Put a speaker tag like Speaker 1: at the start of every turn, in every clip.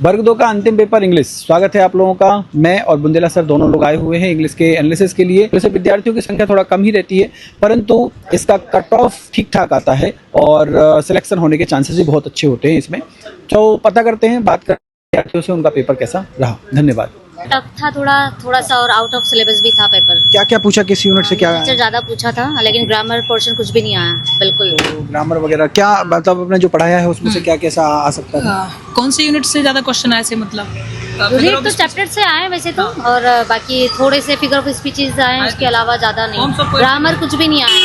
Speaker 1: वर्ग 2 का अंतिम पेपर इंग्लिश। स्वागत है आप लोगों का। मैं और बुंदेला सर दोनों लोग आए हुए हैं इंग्लिश के एनालिसिस के लिए। वैसे विद्यार्थियों की संख्या थोड़ा कम ही रहती है, परंतु इसका कट ऑफ ठीक ठाक आता है और सिलेक्शन होने के चांसेस भी बहुत अच्छे होते हैं इसमें। तो पता करते हैं, बात करते हैं विद्यार्थियों से, उनका पेपर कैसा रहा। धन्यवाद।
Speaker 2: टफ था थोड़ा सा, और आउट ऑफ सिलेबस भी था पेपर।
Speaker 1: क्या क्या पूछा, किस यूनिट से क्या?
Speaker 2: टीचर ज्यादा पूछा था, लेकिन ग्रामर पोर्शन कुछ भी नहीं आया बिल्कुल।
Speaker 1: तो ग्रामर वगैरह क्या, मतलब आपने जो पढ़ाया है उसमें से क्या कैसा आ सकता है?
Speaker 3: कौन से यूनिट से ज्यादा क्वेश्चन आए से, मतलब
Speaker 2: यूनिट तो चैप्टर से आए वैसे तो, और बाकी थोड़े से फिगर ऑफ स्पीचेस आए, उसके अलावा ज्यादा नहीं। ग्रामर कुछ भी नहीं आया,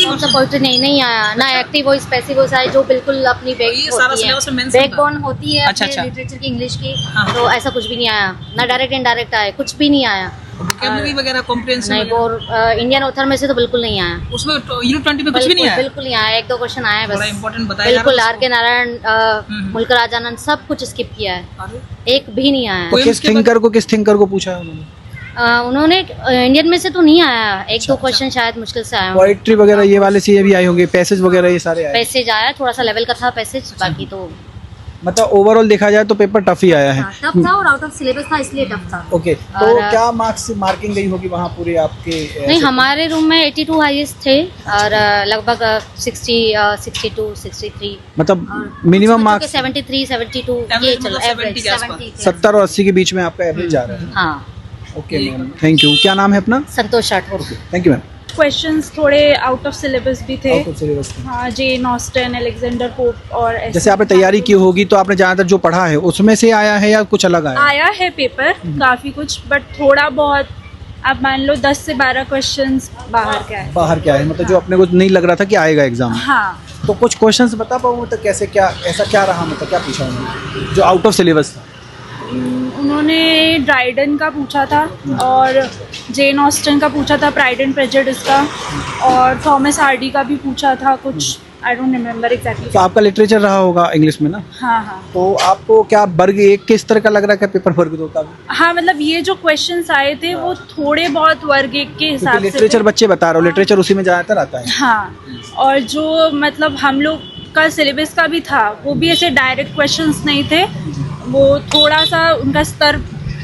Speaker 2: कौन सा पोइट्री नहीं आया, ना एक्टिव वॉइस पैसिव वॉइस आए, जो बिल्कुल अपनी बैकबोन होती है लिटरेचर की इंग्लिश की। तो ऐसा कुछ भी नहीं आया, ना डायरेक्ट इनडायरेक्ट आए, कुछ भी नहीं आया।
Speaker 3: वोकैबुलरी वगैरह कॉम्प्रिहेंशन
Speaker 2: नहीं, और इंडियन ऑथर में से तो बिल्कुल नहीं आया।
Speaker 3: उसमें यूनिट 20 में कुछ भी नहीं आया,
Speaker 2: बिल्कुल नहीं आया। 1-2 क्वेश्चन आए बस,
Speaker 3: इंपॉर्टेंट बताया
Speaker 2: बिल्कुल। आर के नारायण, मुल्क राजानंद, सब कुछ स्किप किया है, एक भी नहीं आया।
Speaker 1: तो किस थिंकर को पूछा है उन्होंने?
Speaker 2: उन्होंने इंडियन में से तो नहीं आया, 1-2 क्वेश्चन शायद मुश्किल से आया।
Speaker 1: पोएट्री वगैरह ये वाले से ये भी आए होंगे, पैसेज वगैरह ये सारे आए?
Speaker 2: पैसेज आया, थोड़ा सा लेवल का था पैसेज, बाकी तो
Speaker 1: मतलब ओवरऑल देखा जाए तो पेपर टफ ही आया है।
Speaker 2: टफ था और आउट ऑफ सिलेबस था, इसलिए टफ था।
Speaker 1: ओके, तो क्या मार्किंग गई होगी वहाँ पूरे आपके?
Speaker 2: नहीं, हमारे रूम में 82 हाईएस्ट थे और लगभग 62, 63,
Speaker 1: मतलब मिनिमम मार्क्स
Speaker 2: 73, 72 ये चलो, एवरेज
Speaker 1: 70 और 80 के बीच में आपका एवरेज जा रहा है।
Speaker 2: हाँ।
Speaker 1: Okay ma'am, thank you. क्या नाम है अपना?
Speaker 2: Santosh Rathore.
Speaker 1: Thank you ma'am.
Speaker 4: Questions थोड़े आउट ऑफ सिलेबस भी थे। हाँ, जेन ऑस्टन, अलेक्जेंडर पोप और ऐसे।
Speaker 1: जैसे आपने तैयारी की होगी तो आपने ज्यादातर जो पढ़ा है उसमें से आया है या कुछ अलग आया
Speaker 4: है पेपर काफी कुछ, बट थोड़ा बहुत आप मान लो 10 से 12 क्वेश्चंस बाहर के आए।
Speaker 1: मतलब जो अपने को नहीं लग रहा था कि आएगा एग्जाम।
Speaker 4: हाँ,
Speaker 1: तो कुछ क्वेश्चंस बता पाओ, मतलब कैसे, क्या ऐसा क्या रहा, मतलब क्या पूछा उन्होंने जो आउट ऑफ सिलेबस था?
Speaker 4: उन्होंने ड्राइडन का पूछा था और जेन ऑस्टन का पूछा था, प्राइड एंड प्रेजुडिस का, और थॉमस हार्डी का भी पूछा था कुछ, आई डोंट रिमेम्बर एग्जैक्टली।
Speaker 1: तो आपका लिटरेचर रहा होगा इंग्लिश में ना?
Speaker 4: हाँ।
Speaker 1: तो आपको क्या वर्ग 1 किस तरह का लग रहा है पेपर वर्ग 2 का भी?
Speaker 4: हाँ, मतलब ये जो क्वेश्चंस आए थे वो थोड़े बहुत वर्ग 1 के हिसाब से
Speaker 1: लिटरेचर बच्चे बता रहे हो, लिटरेचर उसी में ज्यादातर आता है।
Speaker 4: हाँ, और जो मतलब हम लोग का सिलेबस का भी था वो भी ऐसे डायरेक्ट क्वेश्चंस नहीं थे, वो थोड़ा सा उनका स्तर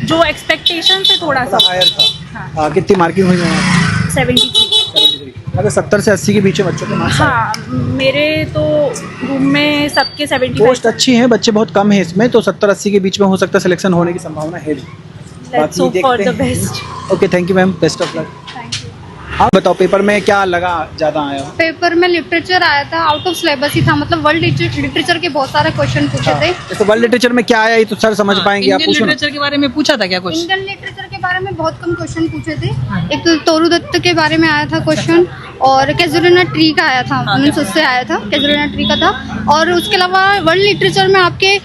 Speaker 4: जो एक्सपेक्टेशन से थोड़ा सा
Speaker 1: हायर था। हाँ। कितनी मार्किंग हुई है?
Speaker 4: 73।
Speaker 1: मतलब 70 से 80 के बीच में बच्चों के मार्क्स?
Speaker 4: हाँ, मेरे तो रूम में सबके 75।
Speaker 1: पोस्ट अच्छी हैं, बच्चे बहुत कम हैं इसमें, तो 70-80 के बीच में हो सकता है सिलेक्शन होने की संभावना है।
Speaker 4: Let's hope for the best.
Speaker 1: Okay, thank you ma'am, best of luck.
Speaker 4: Thank you.
Speaker 1: हाँ बताओ, पेपर में क्या लगा ज्यादा आया?
Speaker 5: पेपर में लिटरेचर आया था, आउट ऑफ सिलेबस ही था, मतलब वर्ल्ड लिटरेचर के बहुत सारे क्वेश्चन पूछे थे।
Speaker 1: तो वर्ल्ड लिटरेचर में क्या आया ये तो सर समझ पाएंगे आप?
Speaker 3: इंडियन लिटरेचर के बारे में पूछा था क्या कुछ?
Speaker 5: इंडियन लिटरेचर के बारे में बहुत कम क्वेश्चन पूछे थे। एक तो तोरू दत्त के बारे में आया था क्वेश्चन, और कैजुलिना ट्री का आया था, उससे आया था, कैजुलिना ट्री का था। और उसके अलावा वर्ल्ड लिटरेचर में आपके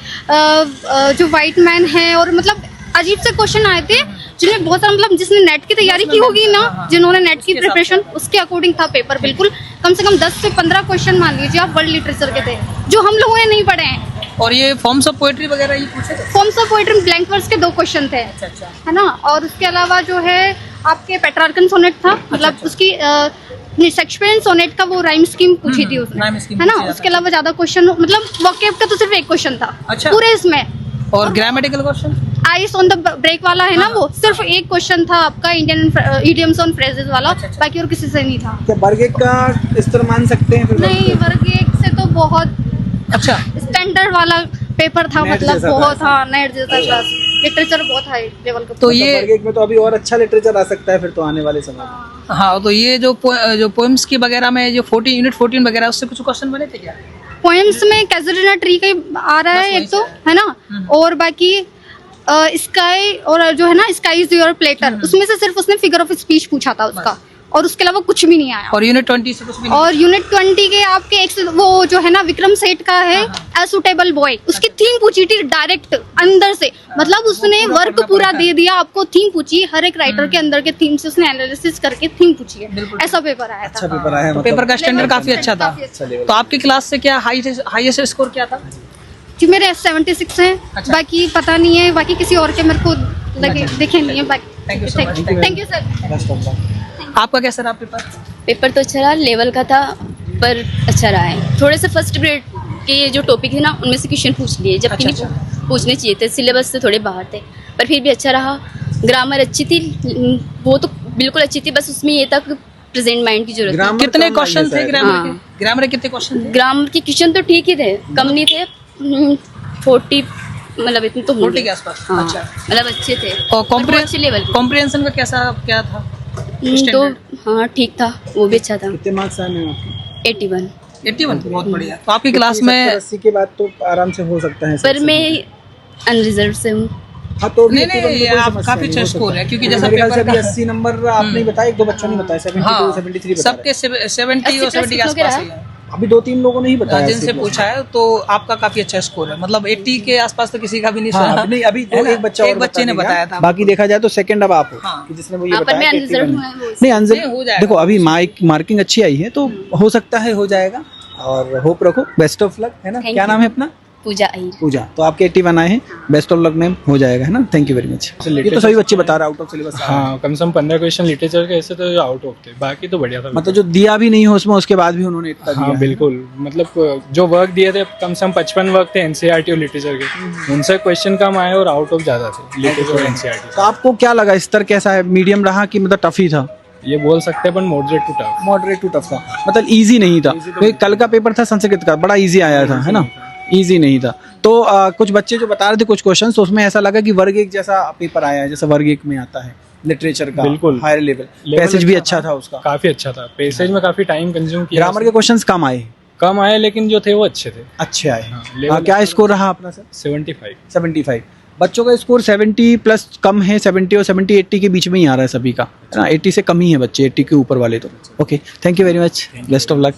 Speaker 5: जो वाइट मैन है, और मतलब अजीब से क्वेश्चन आए थे जिन्हें बहुत सारा, मतलब जिसने नेट की तैयारी की होगी ना, जिन्होंने नेट की प्रिपरेशन, उसके अकॉर्डिंग था पेपर बिल्कुल। कम से कम 10 से 15 क्वेश्चन मान लीजिए आप वर्ल्ड लिटरेचर के थे, जो हम लोगों ने नहीं पढ़े हैं।
Speaker 3: और ये फॉर्म्स ऑफ पोएट्री वगैरह ये पूछे थे?
Speaker 5: फॉर्म्स ऑफ पोएट्री में ब्लैंक वर्स के 2 क्वेश्चन थे, है ना। और उसके अलावा जो है आपके पेट्रार्कन सोनेट था, मतलब उसकी शेक्सपियरियन सोनेट का वो राइम स्कीम पूछी थी उसने, है ना। उसके अलावा ज्यादा क्वेश्चन, मतलब वोकैब का तो सिर्फ 1 क्वेश्चन था पूरे इसमें।
Speaker 3: और grammatical question,
Speaker 5: ice on the break वाला है ना, वो सिर्फ 1 क्वेश्चन था आपका, इंडियन इडियम्स ऑन फ्रेजेस वाला। बाकी और किसी से नहीं था।
Speaker 1: क्या वर्ग 1 का स्तर मान सकते हैं?
Speaker 5: नहीं, वर्ग 1 से तो बहुत
Speaker 3: अच्छा
Speaker 5: स्टैंडर्ड वाला पेपर था, मतलब बहुत। हाँ, नेट जैसा क्लास, लिटरेचर बहुत हाई लेवल का।
Speaker 3: तो ये
Speaker 1: वर्ग 1 में तो अभी और अच्छा लिटरेचर आ सकता है फिर तो आने वाले समय में।
Speaker 3: हाँ, तो ये जो पोएम्स की वगैरह में जो 14 वगैरह उससे कुछ क्वेश्चन बने थे क्या?
Speaker 5: पोएम्स में कैजुलिना ट्री का आ रहा है एक तो, है ना। और बाकी स्काई, और जो है ना स्काई इज योर प्लेटर, उसमें से सिर्फ उसने फिगर ऑफ स्पीच पूछा था उसका, और उसके अलावा कुछ भी नहीं आया।
Speaker 3: और यूनिट 20 से कुछ भी नहीं?
Speaker 5: और यूनिट 20 के आपके वो जो है ना विक्रम सेठ का है ए सुटेबल बॉय, उसकी थीम पूछी थी डायरेक्ट अंदर से, मतलब उसने वर्क पूरा दे दिया आपको, थीम पूछी, हर एक राइटर के अंदर के थीम से उसने एनालिसिस करके थीम पूछी है। ऐसा पेपर आया था।
Speaker 1: अच्छा पेपर आया है,
Speaker 3: तो पेपर का स्टैंडर्ड काफी अच्छा था। तो आपकी क्लास से क्या हाईएस्ट स्कोर क्या था?
Speaker 5: जी मेरे 76 हैं।
Speaker 3: अच्छा।
Speaker 5: बाकी पता नहीं है, बाकी किसी और के मेरे को लगे देखे नहीं है। बाकी
Speaker 3: thank you so much.
Speaker 5: Thank you sir.
Speaker 3: आपका कैसा रहा पेपर?
Speaker 6: पेपर तो अच्छा रहा, लेवल का था पर अच्छा रहा है। थोड़े से फर्स्ट ग्रेड के जो टॉपिक है ना उनमें से क्वेश्चन पूछ लिए, जबकि
Speaker 3: अच्छा।
Speaker 6: पूछने चाहिए थे, सिलेबस से थोड़े बाहर थे, पर फिर भी अच्छा रहा। ग्रामर अच्छी थी, वो तो बिल्कुल अच्छी थी, बस उसमें ये था कि प्रेजेंट माइंड की जरूरत है।
Speaker 3: कितने क्वेश्चन थे ग्रामर
Speaker 6: हाँ।
Speaker 3: के? ग्रामर के कितने क्वेश्चन थे?
Speaker 6: ग्रामर के क्वेश्चन तो ठीक ही थे, कम नहीं थे, 40 मतलब इतने तो
Speaker 3: 40 के आसपास।
Speaker 6: हाँ,
Speaker 3: अच्छा।
Speaker 6: मतलब अच्छे थे
Speaker 3: और
Speaker 6: पर वो अच्छे लेवल के।
Speaker 3: कॉम्प्रिहेंशन का कैसा क्या था?
Speaker 6: तो
Speaker 3: Standard?
Speaker 6: हाँ ठीक था, वो भी अच्छा था।
Speaker 1: कितने मार्क्स आए हैं आपके?
Speaker 6: 81।
Speaker 3: 81 बहुत बढ़िया। तो आपकी क्लास में
Speaker 1: 80 के बाद तो आराम से हो सकता है।
Speaker 6: पर मैं अनरिजर्व से हूँ।
Speaker 1: हाँ तो
Speaker 3: नहीं, नहीं, आप काफी अच्छा स्कोर है, क्योंकि जैसा
Speaker 1: मेरे ख्याल से
Speaker 3: पेपर
Speaker 1: अभी
Speaker 3: का-
Speaker 1: 80 नंबर आपने बताया, एक दो बच्चों ने बताया 72
Speaker 3: हाँ,
Speaker 1: 73 बता
Speaker 3: सबके 70 और 70 के
Speaker 6: कितनों के
Speaker 3: आसपास
Speaker 6: रहा?
Speaker 3: ही है।
Speaker 1: रहे। अभी 2-3 लोगों ने ही बताया
Speaker 3: जिनसे
Speaker 1: 80
Speaker 3: पूछा है तो आपका काफी अच्छा स्कोर है, मतलब 80 के आसपास तो किसी का भी नहीं
Speaker 1: हाँ,
Speaker 3: सुना।
Speaker 1: अभी नहीं, अभी
Speaker 3: है ना?
Speaker 1: एक बच्चा
Speaker 3: एक
Speaker 1: और
Speaker 3: बच्चे ने
Speaker 1: बता
Speaker 3: बताया
Speaker 1: देगा।
Speaker 3: था।
Speaker 1: बाकी देखा जाए तो सेकंड अब आप हो,
Speaker 3: हाँ।
Speaker 1: कि जिसने वो ये
Speaker 6: हाँ, पर
Speaker 1: बताया
Speaker 6: मैं
Speaker 1: कि
Speaker 6: अनरिजर्व
Speaker 1: 81
Speaker 6: हूँ, वो
Speaker 1: नहीं
Speaker 3: नहीं, हो जाएगा।
Speaker 1: देखो अभी मार्किंग अच्छी आई है तो हो सकता है हो जाएगा, और होप रखो, बेस्ट ऑफ लक, है ना?
Speaker 6: Thank
Speaker 1: क्या
Speaker 6: you.
Speaker 1: नाम है अपना?
Speaker 6: पूजा आई।
Speaker 1: पूजा। तो आपके 81 आए हैं, बेस्ट ऑफ लक मैम, हो जाएगा, है ना? Thank you very much. ये तो सभी बच्चे बता रहे आउट ऑफ सिलेबस।
Speaker 7: हाँ, कम से कम 15 क्वेश्चन लिटरेचर के ऐसे तो जो आउट ऑफ थे, बाकी तो बढ़िया था।
Speaker 1: मतलब जो दिया भी नहीं हो उसमें, उसके बाद भी उन्होंने इतना दिया
Speaker 7: हाँ
Speaker 1: है।
Speaker 7: बिल्कुल, मतलब जो वर्क दिए थे कम से कम 55 वर्क थे एनसीईआरटी और लिटरेचर के, उनसे क्वेश्चन कम आए और आउट ऑफ ज्यादा थे लिटरेचर और एनसीईआरटी।
Speaker 1: तो आपको क्या लगा, स्तर कैसा है? मीडियम रहा कि मतलब टफ ही था?
Speaker 7: ये बोल सकते हैं, पर moderate to tough.
Speaker 1: Moderate to tough था, मतलब इजी नहीं था। क्योंकि कल का पेपर था संस्कृत का, बड़ा इजी आया था, है ना? इजी नहीं था। तो कुछ बच्चे जो बता रहे थे कुछ क्वेश्चन, तो उसमें ऐसा लगा कि वर्ग एक जैसा पेपर आया है, जैसा वर्ग एक में आता है लिटरेचर का।
Speaker 7: बिल्कुल।
Speaker 1: हायर लेवल पैसेज भी अच्छा था उसका,
Speaker 7: काफी अच्छा था, पैसेज में काफी टाइम कंज्यूम किया।
Speaker 1: ग्रामर के क्वेश्चंस कम आए,
Speaker 7: कम आए लेकिन जो थे वो अच्छे थे।
Speaker 1: अच्छे आए।
Speaker 7: level
Speaker 1: क्या स्कोर रहा अपना सर?
Speaker 7: 75।
Speaker 1: 75। बच्चों का स्कोर 70 प्लस कम है, 70 और 70-80 के बीच में ही आ रहा है सभी का, है ना? 80 से कम ही है बच्चे, 80 के ऊपर वाले तो। Okay, thank you very much, best of luck.